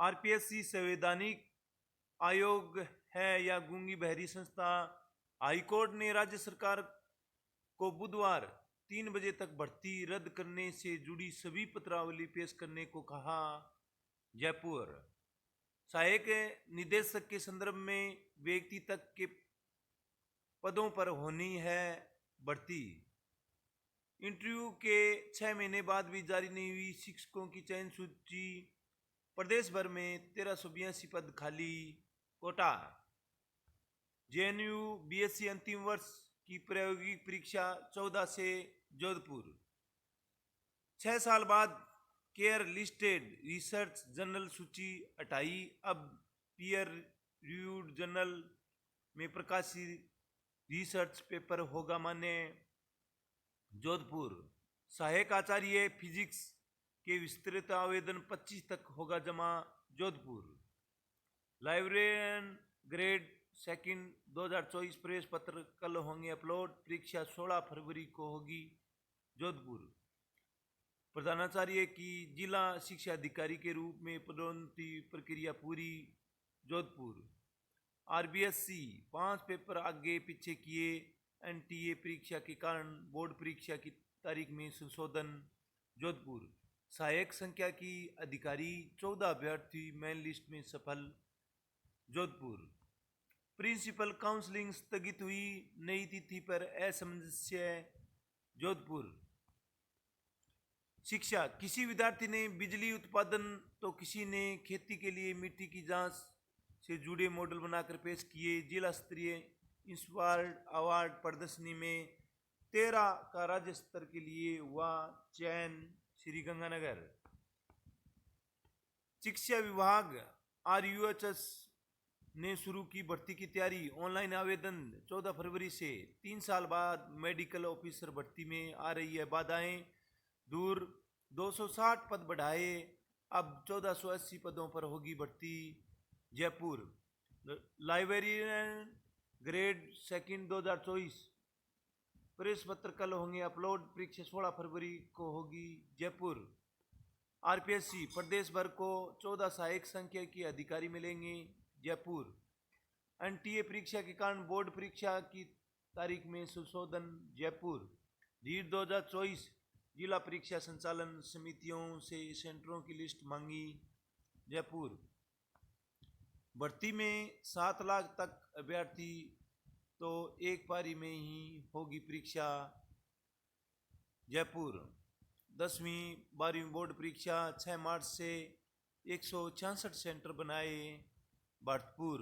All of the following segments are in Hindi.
आरपीएससी संवैधानिक आयोग है या गूंगी बहरी संस्था? हाईकोर्ट ने राज्य सरकार को बुधवार 3 बजे तक भर्ती रद्द करने से जुड़ी सभी पत्रावली पेश करने को कहा। जयपुर सहायक निदेशक के संदर्भ में व्यक्ति तक के पदों पर होनी है भर्ती। इंटरव्यू के 6 महीने बाद भी जारी नहीं हुई शिक्षकों की चयन सूची। प्रदेश भर में 1382 पद खाली। कोटा जेएनयू बीएससी अंतिम वर्ष की प्रायोगिक परीक्षा 14 से जोधपुर। 6 साल बाद केयर लिस्टेड रिसर्च जर्नल सूची हटाई। अब पीयर रिव्यूड जर्नल में प्रकाशित रिसर्च पेपर होगा मान्य। जोधपुर सहायक आचार्य फिजिक्स के विस्तृत आवेदन 25 तक होगा जमा। जोधपुर लाइब्रेरियन ग्रेड सेकंड 2024 प्रवेश पत्र कल होंगे अपलोड। परीक्षा 16 फरवरी को होगी। जोधपुर प्रधानाचार्य की जिला शिक्षा अधिकारी के रूप में पदोन्नति प्रक्रिया पूरी। जोधपुर आरबीएससी 5 पेपर आगे पीछे किए। एनटीए परीक्षा के कारण बोर्ड परीक्षा की तारीख में संशोधन। जोधपुर सहायक संख्या की अधिकारी 14 अभ्यर्थी मेन लिस्ट में सफल। जोधपुर प्रिंसिपल काउंसलिंग स्थगित हुई, नई तिथि पर असमंजस्य। जोधपुर शिक्षा किसी विद्यार्थी ने बिजली उत्पादन तो किसी ने खेती के लिए मिट्टी की जांच से जुड़े मॉडल बनाकर पेश किए। जिला स्तरीय इंस्पायर्ड अवार्ड प्रदर्शनी में 13 का राज्य स्तर के लिए हुआ चयन। श्रीगंगानगर शिक्षा विभाग आरयूएचएस ने शुरू की भर्ती की तैयारी। ऑनलाइन आवेदन 14 फरवरी से। 3 साल बाद मेडिकल ऑफिसर भर्ती में आ रही है बाधाएं दूर। 260 पद बढ़ाए, अब 1480 पदों पर होगी भर्ती। जयपुर लाइब्रेरियन ग्रेड सेकंड 2024 प्रवेश पत्र कल होंगे अपलोड। परीक्षा 16 फरवरी को होगी। जयपुर आरपीएससी प्रदेश भर को 14 सहायक संख्या के अधिकारी मिलेंगे। जयपुर एनटीए परीक्षा के कारण बोर्ड परीक्षा की तारीख में संशोधन। जयपुर रीट 2024 जिला परीक्षा संचालन समितियों से सेंटरों की लिस्ट मांगी। जयपुर भर्ती में 7 लाख तक अभ्यर्थी तो एक पारी में ही होगी परीक्षा। जयपुर 10वीं 12वीं बोर्ड परीक्षा 6 मार्च से। 166 सेंटर बनाए। भरतपुर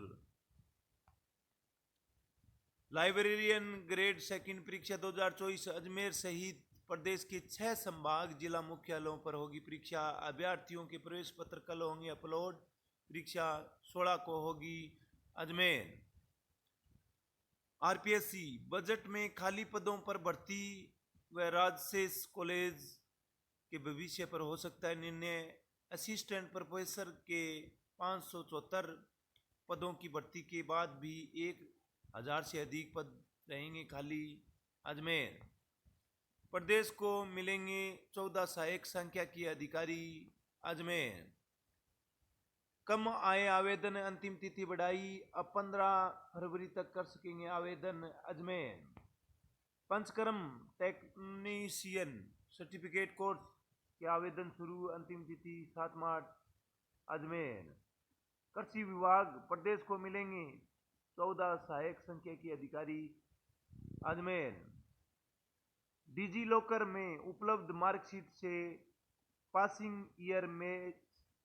लाइब्रेरियन ग्रेड सेकंड परीक्षा 2024 अजमेर सहित प्रदेश के 6 संभाग जिला मुख्यालयों पर होगी परीक्षा। अभ्यर्थियों के प्रवेश पत्र कल होंगे अपलोड। परीक्षा 16 को होगी। अजमेर आरपीएससी बजट में खाली पदों पर भर्ती व राजशेष कॉलेज के भविष्य पर हो सकता है निर्णय। असिस्टेंट प्रोफेसर के 574 पदों की भर्ती के बाद भी 1000 से अधिक पद रहेंगे खाली। अजमेर प्रदेश को मिलेंगे 14 सहायक संख्या के अधिकारी। अजमेर कम आए आवेदन अंतिम तिथि बढ़ाई, अब 15 फरवरी तक कर सकेंगे आवेदन। Ajmer panchakarma technician certificate course के आवेदन शुरू, अंतिम तिथि 7 मार्च। अजमेर कृषि विभाग प्रदेश को मिलेंगे 14 सहायक संख्या के अधिकारी। अजमेर डिजी लॉकर में उपलब्ध मार्कशीट से पासिंग ईयर में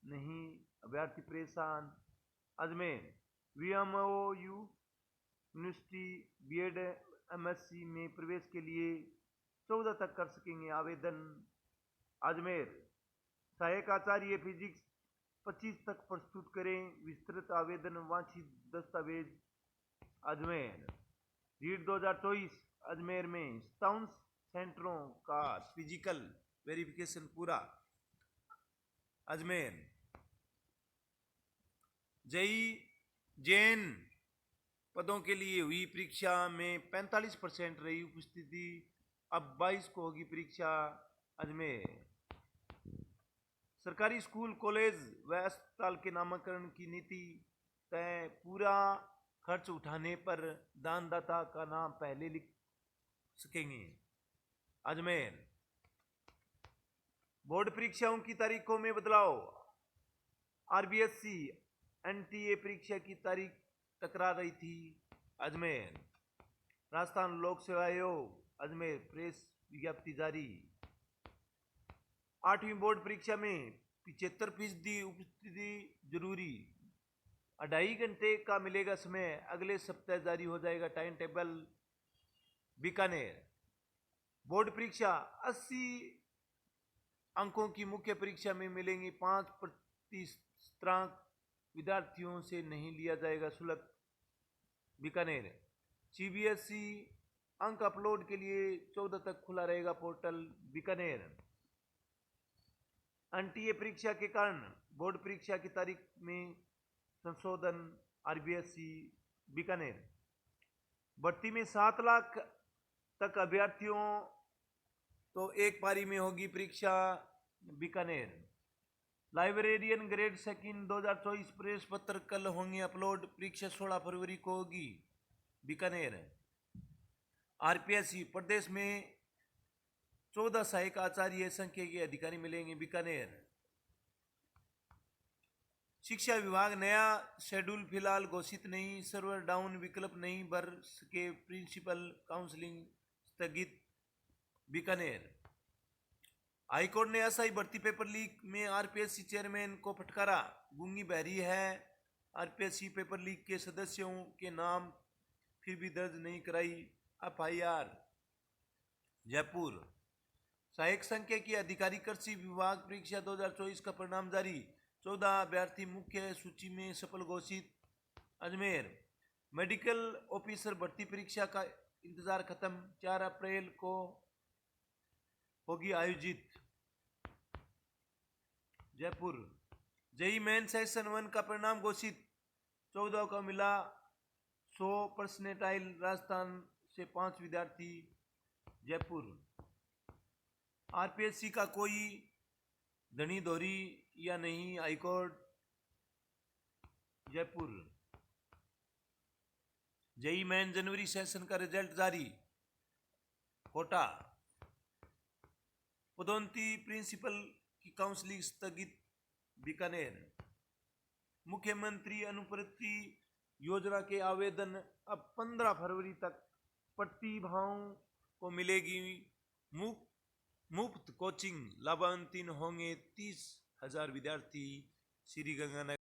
नहीं, अभ्यर्थी परेशान। Ajmer VMOU university BEd MSc में प्रवेश के लिए 14 तक कर सकेंगे आवेदन। अजमेर सहायक आचार्य फिजिक्स 25 तक प्रस्तुत करें विस्तृत आवेदन वांछित दस्तावेज। अजमेर रीट 2024 अजमेर में 57 सेंटरों का फिजिकल वेरिफिकेशन पूरा। अजमेर जेई जैन पदों के लिए हुई परीक्षा में 45% रही उपस्थिति, अब 22 को होगी परीक्षा। अजमेर सरकारी स्कूल कॉलेज व अस्पताल के नामकरण की नीति तय, पूरा खर्च उठाने पर दानदाता का नाम पहले लिख सकेंगे। अजमेर बोर्ड परीक्षाओं की तारीखों में बदलाव, आरबीएससी एनटीए परीक्षा की तारीख टकरा रही थी। अजमेर राजस्थान लोक सेवा आयोग अजमेर प्रेस विज्ञप्ति जारी। 8वीं बोर्ड परीक्षा में 75% उपस्थिति जरूरी, 2.5 घंटे का मिलेगा समय, अगले सप्ताह जारी हो जाएगा टाइम टेबल। बीकानेर बोर्ड परीक्षा 80 अंकों की मुख्य परीक्षा में मिलेंगी 5% विद्यार्थियों से नहीं लिया जाएगा शुल्क। बीकानेर सीबीएसई अंक अपलोड के लिए 14 तक खुला रहेगा पोर्टल। बीकानेर एनटीए परीक्षा के कारण बोर्ड परीक्षा की तारीख में संशोधन, आरबीएसई। बीकानेर भर्ती में 7 लाख तक अभ्यर्थियों तो एक पारी में होगी परीक्षा। बीकानेर लाइब्रेरियन ग्रेड सेकंड 2024 प्रवेश पत्र कल होंगे अपलोड, परीक्षा 16 फरवरी को होगी। बीकानेर आरपीएससी प्रदेश में 14 सहायक आचार्य संख्या के अधिकारी मिलेंगे। बीकानेर शिक्षा विभाग नया शेड्यूल फिलहाल घोषित नहीं, सर्वर डाउन विकल्प नहीं भर सके प्रिंसिपल, काउंसलिंग स्थगित। बीकानेर हाईकोर्ट ने एसआई भर्ती पेपर लीक में आरपीएससी चेयरमैन को फटकारा, गूंगी बहरी है आरपीएससी पेपर लीक के सदस्यों के नाम, फिर भी दर्ज नहीं कराई एफआईआर। जयपुर सहायक संख्या की अधिकारी कृषि विभाग परीक्षा 2024 का परिणाम जारी, 14 अभ्यर्थी मुख्य सूची में सफल घोषित। अजमेर मेडिकल ऑफिसर भर्ती परीक्षा का इंतजार खत्म, 4 अप्रैल को होगी आयोजित। जयपुर जेई मेन सेशन 1 का परिणाम घोषित, 14 को मिला 100 परसेंटाइल, राजस्थान से 5 विद्यार्थी। जयपुर आरपीएससी का कोई धनी धोरी या नहीं, हाईकोर्ट। जयपुर जेई मेन जनवरी सेशन का रिजल्ट जारी। कोटा पदोन्नति प्रिंसिपल की काउंसलिंग स्थगित। बीकानेर मुख्यमंत्री अनुपूर्ति योजना के आवेदन अब 15 फरवरी तक प्रतिभाओं को मिलेगी मुफ्त कोचिंग, लाभान्वित होंगे 30,000 विद्यार्थी। श्री गंगानगर